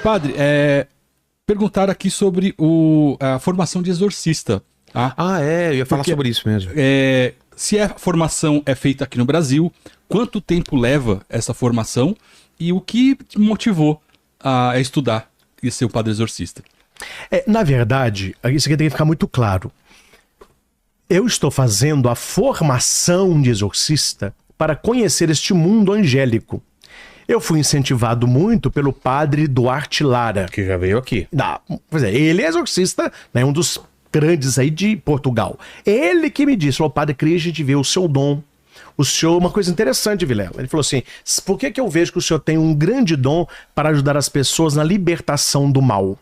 Padre, perguntaram aqui sobre a formação de exorcista. Tá? Eu ia falar sobre isso mesmo. Se a formação é feita aqui no Brasil, quanto tempo leva essa formação e o que te motivou a estudar e ser um padre exorcista? Na verdade, isso aqui tem que ficar muito claro. Eu estou fazendo a formação de exorcista para conhecer este mundo angélico. Eu fui incentivado muito pelo padre Duarte Lara. Que já veio aqui. Ele é exorcista, né, um dos grandes aí de Portugal. Ele que me disse, padre Cris, a gente vê o seu dom. O senhor, uma coisa interessante, Vilela. Ele falou assim, por que eu vejo que o senhor tem um grande dom para ajudar as pessoas na libertação do mal? Eu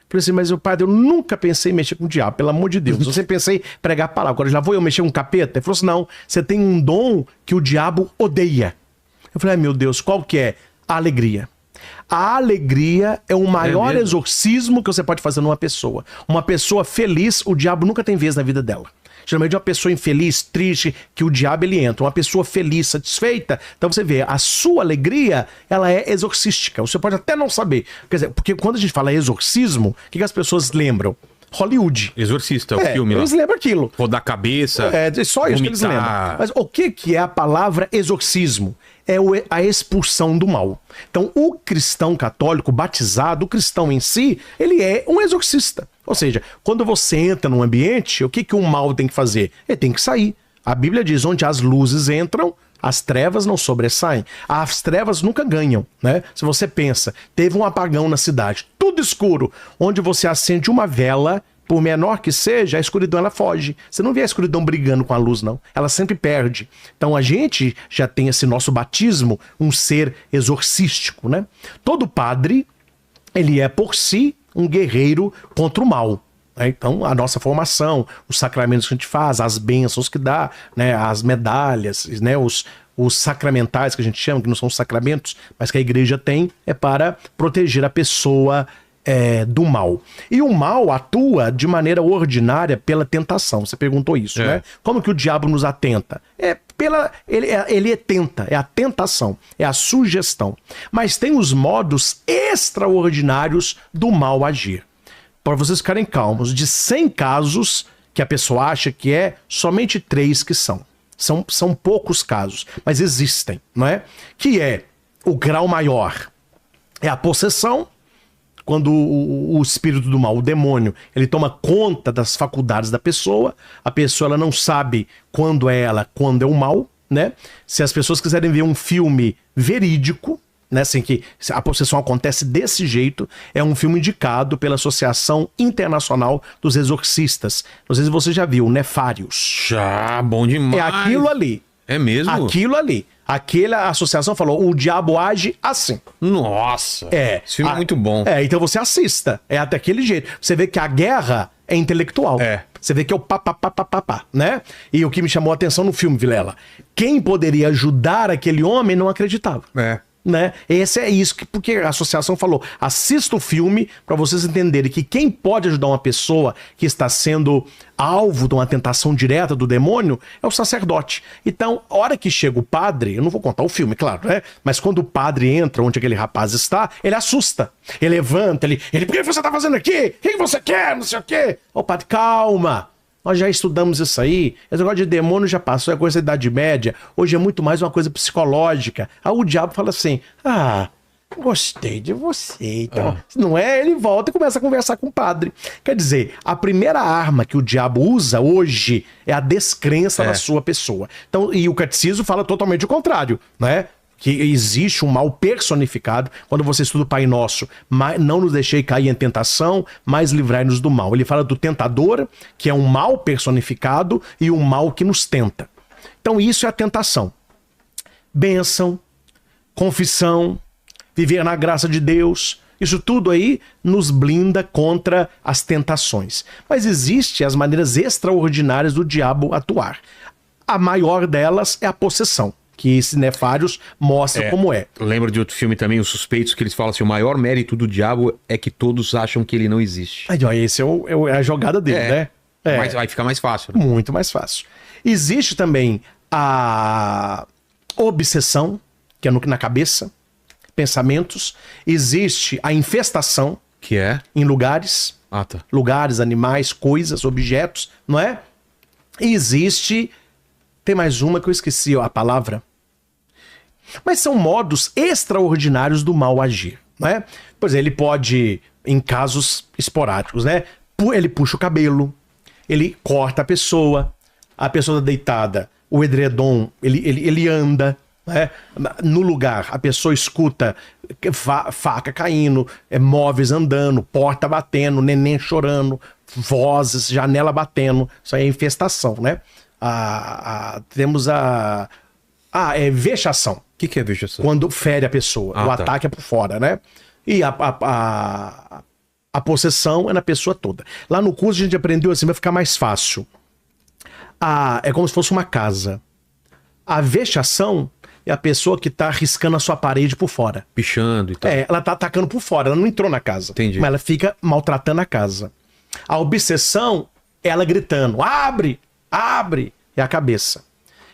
falei assim, mas padre, eu nunca pensei em mexer com o diabo, pelo amor de Deus. Eu sempre pensei em pregar a palavra. Agora já vou eu mexer com um capeta? Ele falou assim, não, você tem um dom que o diabo odeia. Eu falei, meu Deus, qual que é? A alegria. A alegria é o maior exorcismo que você pode fazer numa pessoa. Uma pessoa feliz, o diabo nunca tem vez na vida dela. Geralmente uma pessoa infeliz, triste, que o diabo ele entra. Uma pessoa feliz, satisfeita. Então você vê, a sua alegria, ela é exorcística. Você pode até não saber. Quer dizer, porque quando a gente fala exorcismo, o que as pessoas lembram? Hollywood. Exorcista, o filme lá. Eles lembram aquilo. Rodar a cabeça. Só isso que eles lembram. Mas o que é a palavra exorcismo? É a expulsão do mal. Então, o cristão católico batizado, o cristão em si, ele é um exorcista. Ou seja, quando você entra num ambiente, o que o mal tem que fazer? Ele tem que sair. A Bíblia diz, onde as luzes entram, as trevas não sobressaem. As trevas nunca ganham, né? Se você pensa, teve um apagão na cidade, tudo escuro, onde você acende uma vela, por menor que seja, a escuridão ela foge. Você não vê a escuridão brigando com a luz, não. Ela sempre perde. Então a gente já tem esse nosso batismo, um ser exorcístico, né? Todo padre, ele é por si um guerreiro contra o mal. Então, a nossa formação, os sacramentos que a gente faz, as bênçãos que dá, né, as medalhas, né, os sacramentais que a gente chama, que não são sacramentos, mas que a igreja tem, é para proteger a pessoa do mal. E o mal atua de maneira ordinária pela tentação. Você perguntou isso, né? Como que o diabo nos atenta? Ele tenta, é a tentação, é a sugestão. Mas tem os modos extraordinários do mal agir. Para vocês ficarem calmos, de 100 casos que a pessoa acha que somente 3 que são. São poucos casos, mas existem, não é? Que é o grau maior. É a possessão, quando o espírito do mal, o demônio, ele toma conta das faculdades da pessoa, a pessoa ela não sabe quando é ela, quando é o mal, né? Se as pessoas quiserem ver um filme verídico, né, assim, que a possessão acontece desse jeito, é um filme indicado pela Associação Internacional dos Exorcistas. Não sei se você já viu, Nefários. Já, bom demais. É aquilo ali. É mesmo? Aquilo ali. Aquela associação falou, o diabo age assim. Nossa. Esse filme é muito bom. Então você assista. É até aquele jeito. Você vê que a guerra é intelectual. Você vê que é o pá, né? E o que me chamou a atenção no filme, Vilela, quem poderia ajudar aquele homem não acreditava. Né? Esse é isso, porque a associação falou, assista o filme para vocês entenderem que quem pode ajudar uma pessoa que está sendo alvo de uma tentação direta do demônio é o sacerdote. Então, a hora que chega o padre, eu não vou contar o filme, claro, né? Mas quando o padre entra onde aquele rapaz está, ele assusta, ele levanta, ele por que você tá fazendo aqui? O que você quer? Não sei o quê. Ô padre, calma. Nós já estudamos isso aí. Esse negócio de demônio já passou, é coisa da Idade Média. Hoje é muito mais uma coisa psicológica. Aí o diabo fala assim, gostei de você. Então, não é? Ele volta e começa a conversar com o padre. Quer dizer, a primeira arma que o diabo usa hoje é a descrença na sua pessoa. Então, e o catecismo fala totalmente o contrário, né? Que existe um mal personificado. Quando você estuda o Pai Nosso, não nos deixei cair em tentação, mas livrai-nos do mal. Ele fala do tentador, que é um mal personificado, e um mal que nos tenta. Então isso é a tentação. Bênção, confissão, viver na graça de Deus, isso tudo aí nos blinda contra as tentações. Mas existem as maneiras extraordinárias do diabo atuar. A maior delas é a possessão, que esse Nefários mostra como é. Lembro de outro filme também, Os Suspeitos, que eles falam assim, o maior mérito do diabo é que todos acham que ele não existe. Esse é a jogada dele, né? Mas vai ficar mais fácil. Né? Muito mais fácil. Existe também a obsessão, que é na cabeça. pensamentos, existe a infestação Que é? em lugares, Ah, tá. lugares, animais, coisas, objetos, não é? E existe, tem mais uma que eu esqueci a palavra, mas são modos extraordinários do mal agir, não é? Pois é, ele pode, em casos esporádicos, né? Ele puxa o cabelo, ele corta a pessoa tá deitada, o edredom, ele anda, né? No lugar, a pessoa escuta faca caindo, móveis andando, porta batendo, neném chorando, vozes, janela batendo. Isso aí é infestação, né? Temos vexação. O que é vexação? Quando fere a pessoa. O ataque é por fora, né? E a possessão é na pessoa toda. Lá no curso a gente aprendeu assim, vai ficar mais fácil. É como se fosse uma casa. A vexação é a pessoa que tá riscando a sua parede por fora. Pichando e tal. Ela tá atacando por fora, ela não entrou na casa. Entendi. Mas ela fica maltratando a casa. A obsessão é ela gritando, abre, abre, é a cabeça.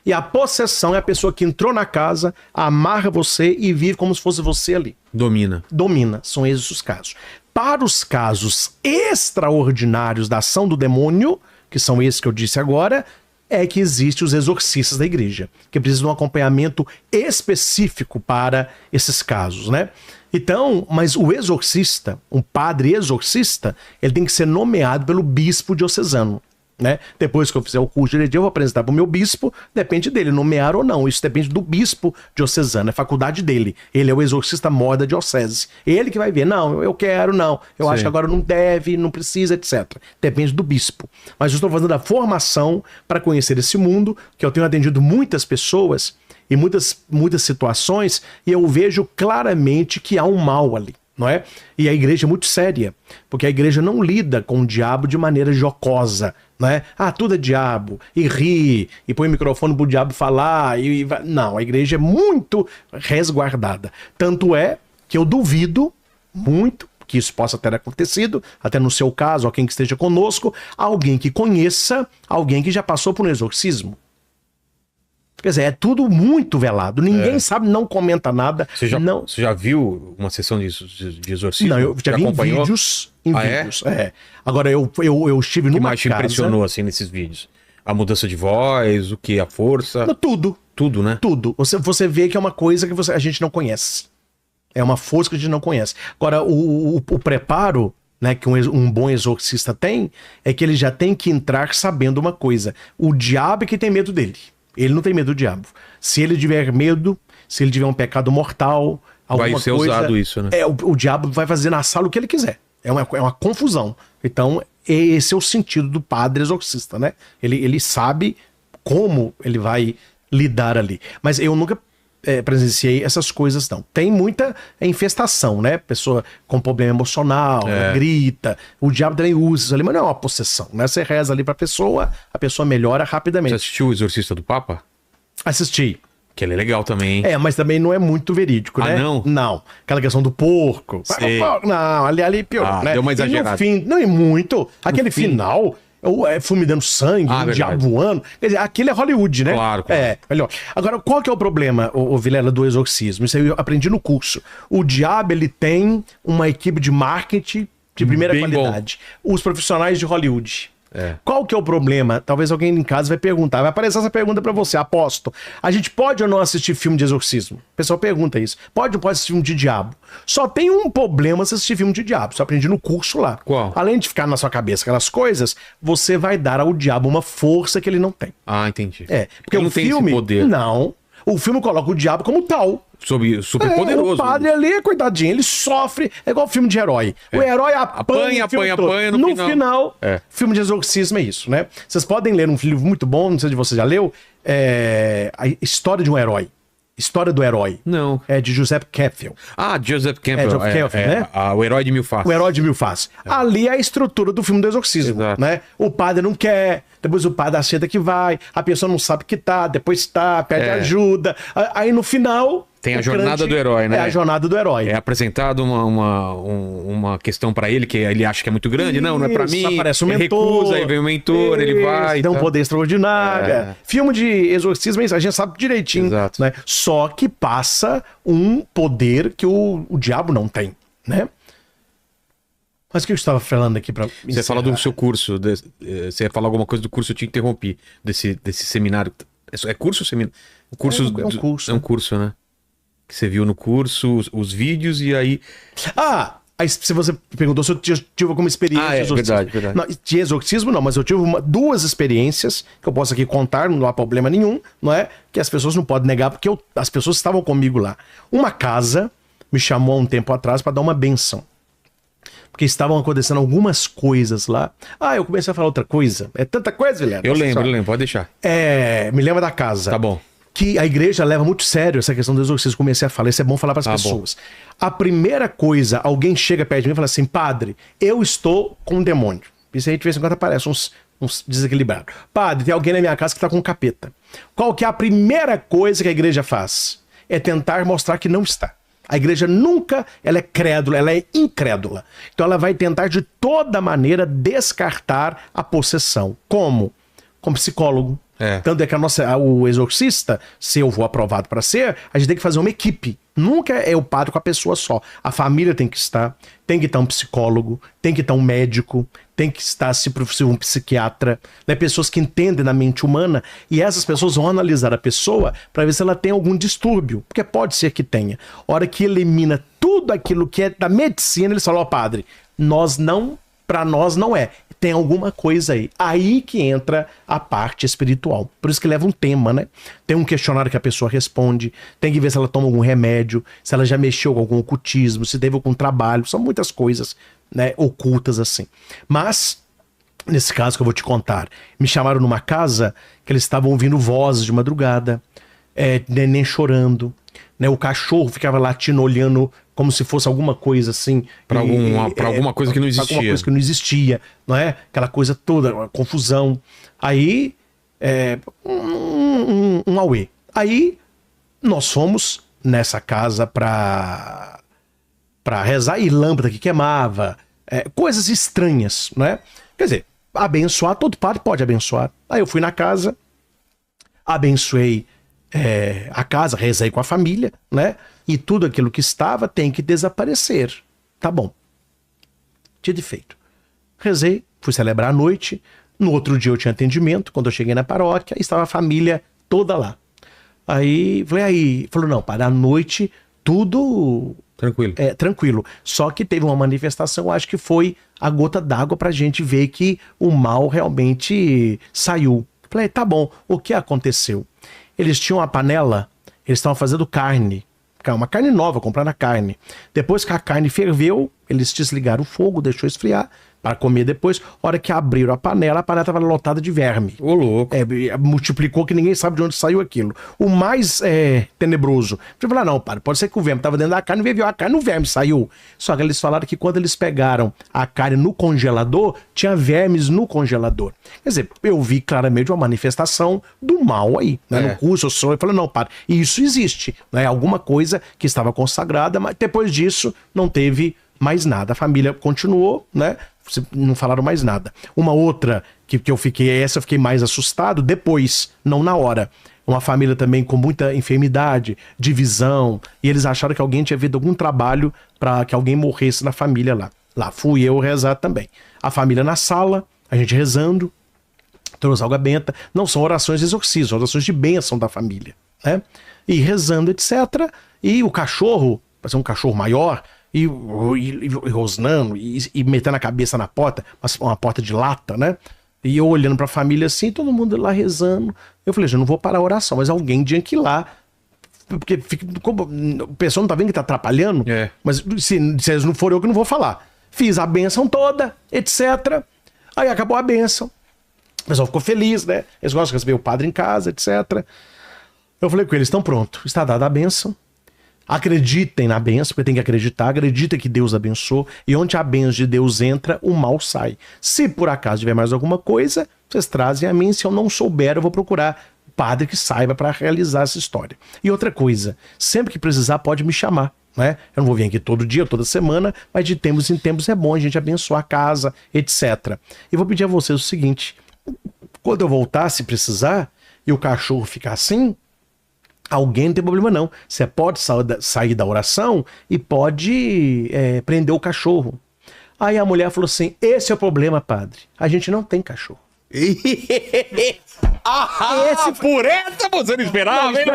E a possessão é a pessoa que entrou na casa, amarra você e vive como se fosse você ali. Domina. Domina, são esses os casos. Para os casos extraordinários da ação do demônio, que são esses que eu disse agora, é que existem os exorcistas da igreja, que precisam de um acompanhamento específico para esses casos, né? Então, mas o exorcista, um padre exorcista, ele tem que ser nomeado pelo bispo diocesano, né? Depois que eu fizer o curso de heresia, eu vou apresentar para o meu bispo, depende dele, nomear ou não. Isso depende do bispo diocesano, é faculdade dele. Ele é o exorcista mor da diocese. Ele que vai ver, não, eu quero, não. Eu acho que agora não deve, não precisa, etc. Depende do bispo. Mas eu estou fazendo a formação para conhecer esse mundo, que eu tenho atendido muitas pessoas em muitas situações, e eu vejo claramente que há um mal ali. Não é? E a igreja é muito séria, porque a igreja não lida com o diabo de maneira jocosa, não é? Tudo é diabo, e ri, e põe o microfone pro diabo falar, não, a igreja é muito resguardada. Tanto é que eu duvido muito que isso possa ter acontecido, até no seu caso, alguém que esteja conosco, alguém que conheça, alguém que já passou por um exorcismo. Quer dizer, é tudo muito velado. Ninguém sabe, não comenta nada. Você já viu uma sessão de exorcismo? Não, eu já vi acompanhou? em vídeos. Agora, eu estive numa casa... O que mais te impressionou, assim, nesses vídeos? A mudança de voz, o que? A força? Tudo. Tudo, né? Tudo. Você vê que é uma coisa que a gente não conhece. É uma força que a gente não conhece. Agora, o preparo, né, que um bom exorcista tem, é que ele já tem que entrar sabendo uma coisa. O diabo é que tem medo dele. Ele não tem medo do diabo. Se ele tiver medo, se ele tiver um pecado mortal, alguma coisa... Vai ser usado isso, né? O diabo vai fazer na sala o que ele quiser. É uma confusão. Então, esse é o sentido do padre exorcista, né? Ele sabe como ele vai lidar ali. Mas eu nunca presenciei essas coisas, não. Tem muita infestação, né? Pessoa com problema emocional, grita. O diabo também usa isso ali, mas não é uma possessão, né? Você reza ali pra pessoa, a pessoa melhora rapidamente. Você assistiu O Exorcista do Papa? Assisti. Que ele é legal também, hein? Mas também não é muito verídico, né? Não? Não. Aquela questão do porco. Sei. Não, ali piorou, né? Deu uma exagerada. E no fim, não, e muito. Aquele final... fulminando sangue, o diabo voando. Quer dizer, aquilo é Hollywood, né? Claro. Melhor. Agora, qual que é o problema, o Vilela, do exorcismo? Isso aí eu aprendi no curso. O diabo, ele tem uma equipe de marketing de primeira qualidade. Os profissionais de Hollywood. Qual que é o problema? Talvez alguém em casa vai perguntar. Vai aparecer essa pergunta pra você, aposto. A gente pode ou não assistir filme de exorcismo? O pessoal pergunta isso. Pode ou não pode assistir filme de diabo? Só tem um problema se assistir filme de diabo. Isso eu aprendi no curso lá. Qual? Além de ficar na sua cabeça aquelas coisas, você vai dar ao diabo uma força que ele não tem. Entendi. Porque ele o não tem filme... esse poder. Não. O filme coloca o diabo como tal. Super poderoso. O padre ali, coitadinho, ele sofre. É igual filme de herói. O herói apanha no final. Filme de exorcismo é isso, né? Vocês podem ler um livro muito bom, não sei se você já leu, A História de um Herói. História do Herói. Não. É de Joseph Campbell. Joseph Campbell. Né? O Herói de Mil Faces. O Herói de Mil Faces. Ali é a estrutura do filme do exorcismo. Exato. Né? O padre não quer, depois o padre aceita que vai, a pessoa não sabe que tá, depois tá, pede ajuda. Aí no final, Tem a jornada do herói, né? É a jornada do herói. É apresentado uma questão pra ele que ele acha que é muito grande. Não é pra mim. Aparece um ele mentor. recusa, aí vem o mentor, ele vai. Dá um poder extraordinário. É. Filme de exorcismo, a gente sabe direitinho. Exato. Né? Só que passa um poder que o diabo não tem, né? Mas o que eu estava falando aqui para Você fala do seu curso. Você ia falar alguma coisa do curso, eu te interrompi. Desse seminário. É curso ou seminário? O curso É um curso. É um curso, né? Que você viu no curso, os vídeos e aí... Aí se você perguntou se eu tive alguma experiência de exorcismo. Verdade. Não, de exorcismo não, mas eu tive duas experiências que eu posso aqui contar, não há problema nenhum, não é? Que as pessoas não podem negar, porque as pessoas estavam comigo lá. Uma casa me chamou há um tempo atrás para dar uma benção. Porque estavam acontecendo algumas coisas lá. Eu comecei a falar outra coisa. É tanta coisa, Guilherme. Eu lembro, pode deixar. Me lembra da casa. Tá bom. Que a igreja leva muito sério essa questão do exorcismo. Comecei a falar, isso é bom falar para as pessoas. Bom. A primeira coisa, alguém chega perto de mim e fala assim: padre, eu estou com um demônio. Isso aí de vez em quando aparece uns desequilibrados. Padre, tem alguém na minha casa que está com um capeta. Qual que é a primeira coisa que a igreja faz? É tentar mostrar que não está. A igreja nunca, ela é crédula, ela é incrédula. Então ela vai tentar de toda maneira descartar a possessão. Como? Como psicólogo. Tanto é que o exorcista, se eu vou aprovado para ser, a gente tem que fazer uma equipe. Nunca é o padre com a pessoa só. A família tem que estar um psicólogo, tem que estar um médico, tem que estar, se possível, um psiquiatra, né? Pessoas que entendem da mente humana, e essas pessoas vão analisar a pessoa para ver se ela tem algum distúrbio, porque pode ser que tenha. A hora que elimina tudo aquilo que é da medicina, eles falam: padre, para nós não é. Tem alguma coisa aí. Aí que entra a parte espiritual. Por isso que leva um tema, né? Tem um questionário que a pessoa responde, tem que ver se ela toma algum remédio, se ela já mexeu com algum ocultismo, se teve algum trabalho. São muitas coisas, né, ocultas assim. Mas, nesse caso que eu vou te contar, me chamaram numa casa que eles estavam ouvindo vozes de madrugada, neném chorando, né? O cachorro ficava latindo, olhando como se fosse alguma coisa assim. Pra alguma coisa que não existia. Alguma coisa que não existia, não é? Aquela coisa toda, uma confusão. Aí, um auê. Aí, nós fomos nessa casa pra rezar, e lâmpada que queimava, coisas estranhas, né? Quer dizer, abençoar, todo padre pode abençoar. Aí eu fui na casa, abençoei a casa, rezei com a família, né? E tudo aquilo que estava tem que desaparecer. Tá bom. Dito e feito. Rezei, fui celebrar a noite. No outro dia eu tinha atendimento. Quando eu cheguei na paróquia, estava a família toda lá. Aí, falou: não, para a noite, tudo tranquilo. Tranquilo. Só que teve uma manifestação, acho que foi a gota d'água pra gente ver que o mal realmente saiu. Falei: tá bom, o que aconteceu? Eles tinham uma panela, eles estavam fazendo carne. Uma carne nova, compraram a carne. Depois que a carne ferveu, eles desligaram o fogo, deixou esfriar para comer depois. A hora que abriram a panela estava lotada de verme. Ô, louco. Multiplicou que ninguém sabe de onde saiu aquilo. O mais tenebroso. Eu falei: não, padre, pode ser que o verme estava dentro da carne, veio a carne, o verme saiu. Só que eles falaram que quando eles pegaram a carne no congelador, tinha vermes no congelador. Quer dizer, eu vi claramente uma manifestação do mal aí. Né? No curso, eu falei: não, padre, isso existe. Né? Alguma coisa que estava consagrada, mas depois disso não teve mais nada. A família continuou, né? Não falaram mais nada. Uma outra que eu fiquei mais assustado depois, não na hora. Uma família também com muita enfermidade, divisão, e eles acharam que alguém tinha feito algum trabalho para que alguém morresse na família lá. Lá fui eu rezar também. A família na sala, a gente rezando, trouxe água benta. Não são orações de exorcismo, são orações de bênção da família, né? E rezando, etc. E o cachorro, para ser um cachorro maior, e rosnando, e metendo a cabeça na porta, uma porta de lata, né? E eu olhando pra família assim, todo mundo lá rezando. Eu falei: já não vou parar a oração, mas alguém tinha que ir lá. Porque o pessoal não tá vendo que tá atrapalhando? Mas se eles não forem, eu que não vou falar. Fiz a bênção toda, etc. Aí acabou a bênção. O pessoal ficou feliz, né? Eles gostam de receber o padre em casa, etc. Eu falei com eles: estão prontos, está dada a bênção. Acreditem na bênção, porque tem que acreditar. Acredita que Deus abençoou. E onde a bênção de Deus entra, o mal sai. Se por acaso tiver mais alguma coisa, vocês trazem a mim. Se eu não souber, eu vou procurar padre que saiba para realizar essa história. E outra coisa, sempre que precisar pode me chamar, né? Eu não vou vir aqui todo dia, toda semana, mas de tempos em tempos é bom a gente abençoar a casa, etc. E vou pedir a vocês o seguinte, quando eu voltar, se precisar, e o cachorro ficar assim, alguém não tem problema não. Você pode sair da oração e pode prender o cachorro. Aí a mulher falou assim, esse é o problema, padre, a gente não tem cachorro. Por essa você não esperava, hein?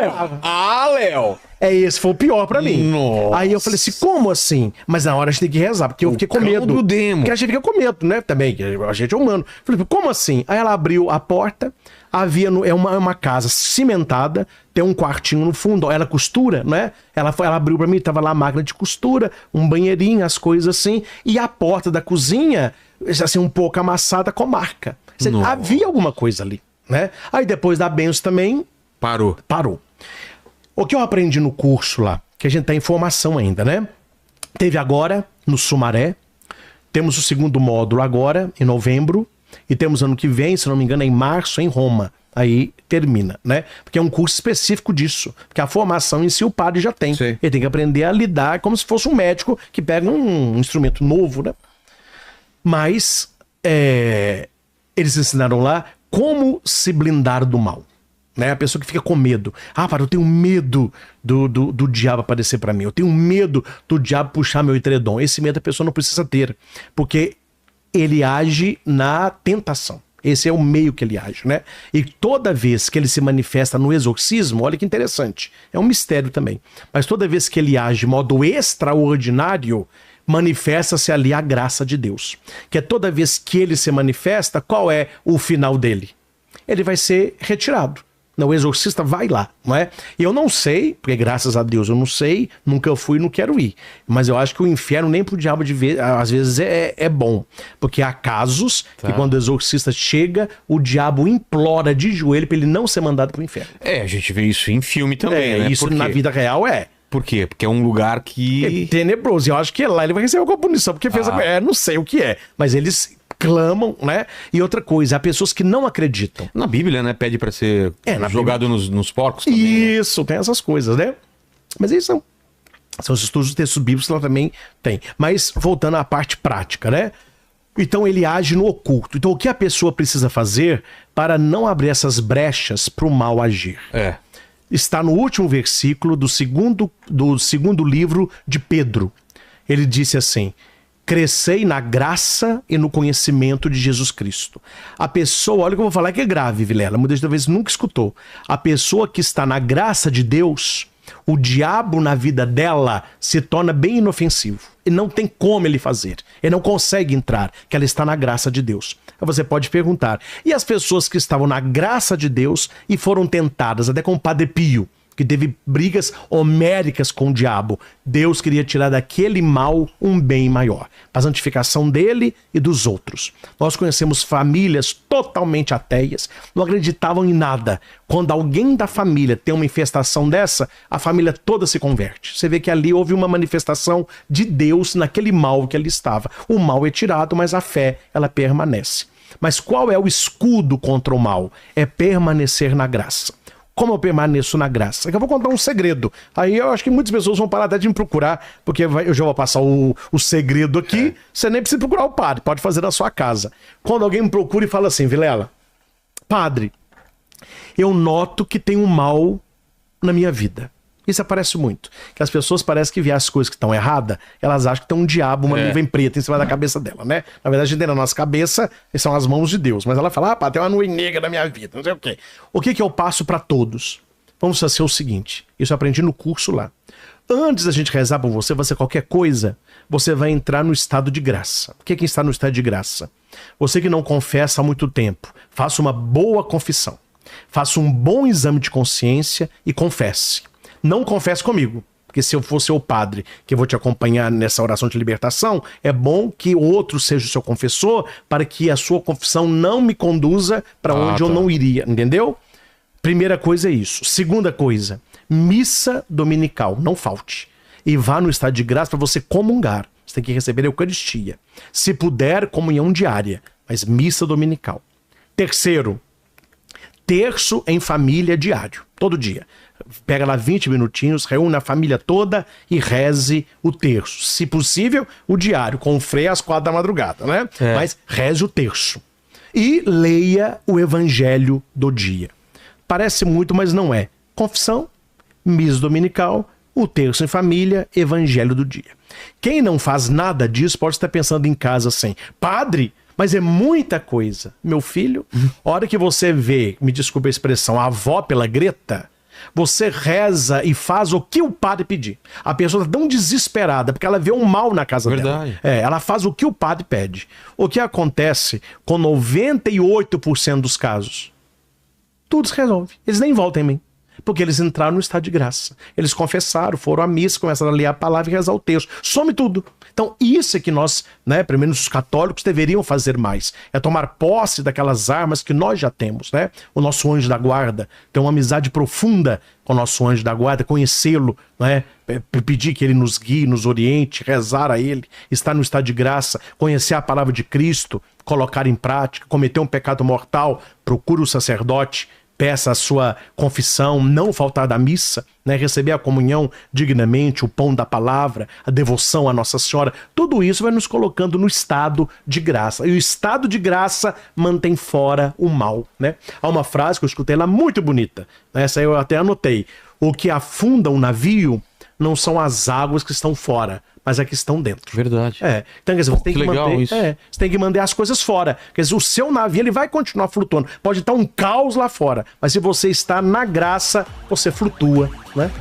Léo. Esse foi o pior pra mim. Nossa. Aí eu falei assim, como assim? Mas na hora a gente tem que rezar, porque eu fiquei com medo. Porque a gente fica com medo, né? Também, a gente é humano. Falei, como assim? Aí ela abriu a porta, havia uma casa cimentada, tem um quartinho no fundo, ela costura, né? Ela abriu pra mim, tava lá a máquina de costura, um banheirinho, as coisas assim, e a porta da cozinha, assim, um pouco amassada com marca. Havia alguma coisa ali, né? Aí depois da benção também... Parou. O que eu aprendi no curso lá, que a gente tá em formação ainda, né? Teve agora, no Sumaré, temos o segundo módulo agora, em novembro, e temos ano que vem, se não me engano, em março, em Roma. Aí termina, né? Porque é um curso específico disso. Porque a formação em si o padre já tem. Sim. Ele tem que aprender a lidar como se fosse um médico que pega um instrumento novo, né? Mas eles ensinaram lá como se blindar do mal. Né? A pessoa que fica com medo. Padre, eu tenho medo do diabo aparecer pra mim. Eu tenho medo do diabo puxar meu edredom. Esse medo a pessoa não precisa ter. Porque ele age na tentação. Esse é o meio que ele age, né? E toda vez que ele se manifesta no exorcismo, olha que interessante, é um mistério também, mas toda vez que ele age de modo extraordinário, manifesta-se ali a graça de Deus. Que é toda vez que ele se manifesta, qual é o final dele? Ele vai ser retirado. O exorcista vai lá, não é? E eu não sei, porque graças a Deus eu não sei, nunca fui e não quero ir. Mas eu acho que o inferno nem pro diabo de ver, às vezes é bom. Porque há casos que quando o exorcista chega, o diabo implora de joelho para ele não ser mandado pro inferno. A gente vê isso em filme também, né? Isso na vida real é. Por quê? Porque é um lugar que... É tenebroso. E eu acho que lá ele vai receber alguma punição, porque fez não sei o que é. Mas eles... clamam, né? E outra coisa, há pessoas que não acreditam. Na Bíblia, né? Pede pra ser jogado nos porcos também. Isso, tem essas coisas, né? Mas isso são os estudos dos textos bíblicos que ela também tem. Mas voltando à parte prática, né? Então ele age no oculto. Então o que a pessoa precisa fazer para não abrir essas brechas para o mal agir? Está no último versículo do segundo livro de Pedro. Ele disse assim: crescei na graça e no conhecimento de Jesus Cristo. A pessoa, olha o que eu vou falar que é grave, Vilela, muitas vezes nunca escutou. A pessoa que está na graça de Deus, o diabo na vida dela se torna bem inofensivo. E não tem como ele fazer. Ele não consegue entrar, que ela está na graça de Deus. Aí você pode perguntar, e as pessoas que estavam na graça de Deus e foram tentadas, até com o Padre Pio, que teve brigas homéricas com o diabo. Deus queria tirar daquele mal um bem maior, para a santificação dele e dos outros. Nós conhecemos famílias totalmente ateias, não acreditavam em nada. Quando alguém da família tem uma infestação dessa, a família toda se converte. Você vê que ali houve uma manifestação de Deus naquele mal que ali estava. O mal é tirado, mas a fé, ela permanece. Mas qual é o escudo contra o mal? É permanecer na graça. Como eu permaneço na graça? Eu vou contar um segredo. Aí eu acho que muitas pessoas vão parar até de me procurar, porque eu já vou passar o segredo aqui. Você nem precisa procurar o padre, pode fazer na sua casa. Quando alguém me procura e fala assim, Vilela, padre, eu noto que tem um mal na minha vida. Isso aparece muito. Que as pessoas parecem que vê as coisas que estão erradas, elas acham que tem um diabo, uma nuvem preta em cima da cabeça dela, né? Na verdade, dentro da nossa cabeça, são as mãos de Deus. Mas ela fala, pá, tem uma nuvem negra na minha vida, não sei o quê. O que eu passo para todos? Vamos fazer o seguinte, isso eu aprendi no curso lá. Antes da gente rezar por você fazer qualquer coisa, você vai entrar no estado de graça. O que está no estado de graça? Você que não confessa há muito tempo, faça uma boa confissão. Faça um bom exame de consciência e confesse. Não confesse comigo, porque se eu for seu padre, que eu vou te acompanhar nessa oração de libertação, é bom que outro seja o seu confessor, para que a sua confissão não me conduza para onde eu não iria, entendeu? Primeira coisa é isso. Segunda coisa, missa dominical, não falte. E vá no estado de graça para você comungar. Você tem que receber a Eucaristia. Se puder, comunhão diária, mas missa dominical. Terceiro, terço em família diário, todo dia. Pega lá 20 minutinhos, reúne a família toda e reze o terço. Se possível, o diário, com o freio às 4 da madrugada, né? Mas reze o terço. E leia o evangelho do dia. Parece muito, mas não é. Confissão, missa dominical, o terço em família, evangelho do dia. Quem não faz nada disso pode estar pensando em casa assim, padre, mas é muita coisa. Meu filho, a hora que você vê, me desculpe a expressão, a avó pela greta, você reza e faz o que o padre pedir. A pessoa está tão desesperada porque ela vê um mal na casa dela. Ela faz o que o padre pede. O que acontece com 98% dos casos? Tudo se resolve. Eles nem voltam em mim. Porque eles entraram no estado de graça. Eles confessaram, foram à missa, começaram a ler a palavra e rezar o texto. Some tudo. Então isso é que nós, né, pelo menos os católicos, deveriam fazer mais. É tomar posse daquelas armas que nós já temos, né? O nosso anjo da guarda, ter uma amizade profunda com o nosso anjo da guarda, conhecê-lo, né? Pedir que ele nos guie, nos oriente, rezar a ele, estar no estado de graça, conhecer a palavra de Cristo, colocar em prática, cometer um pecado mortal, procure o sacerdote, peça a sua confissão, não faltar da missa, né? Receber a comunhão dignamente, o pão da palavra, a devoção à Nossa Senhora. Tudo isso vai nos colocando no estado de graça. E o estado de graça mantém fora o mal, né? Há uma frase que eu escutei lá muito bonita, né? Essa eu até anotei. O que afunda um navio não são as águas que estão fora, mas é que estão dentro. Verdade. Então, quer dizer, você tem que manter, isso. você tem que manter as coisas fora. Quer dizer, o seu navio ele vai continuar flutuando. Pode estar um caos lá fora, mas se você está na graça, você flutua, né?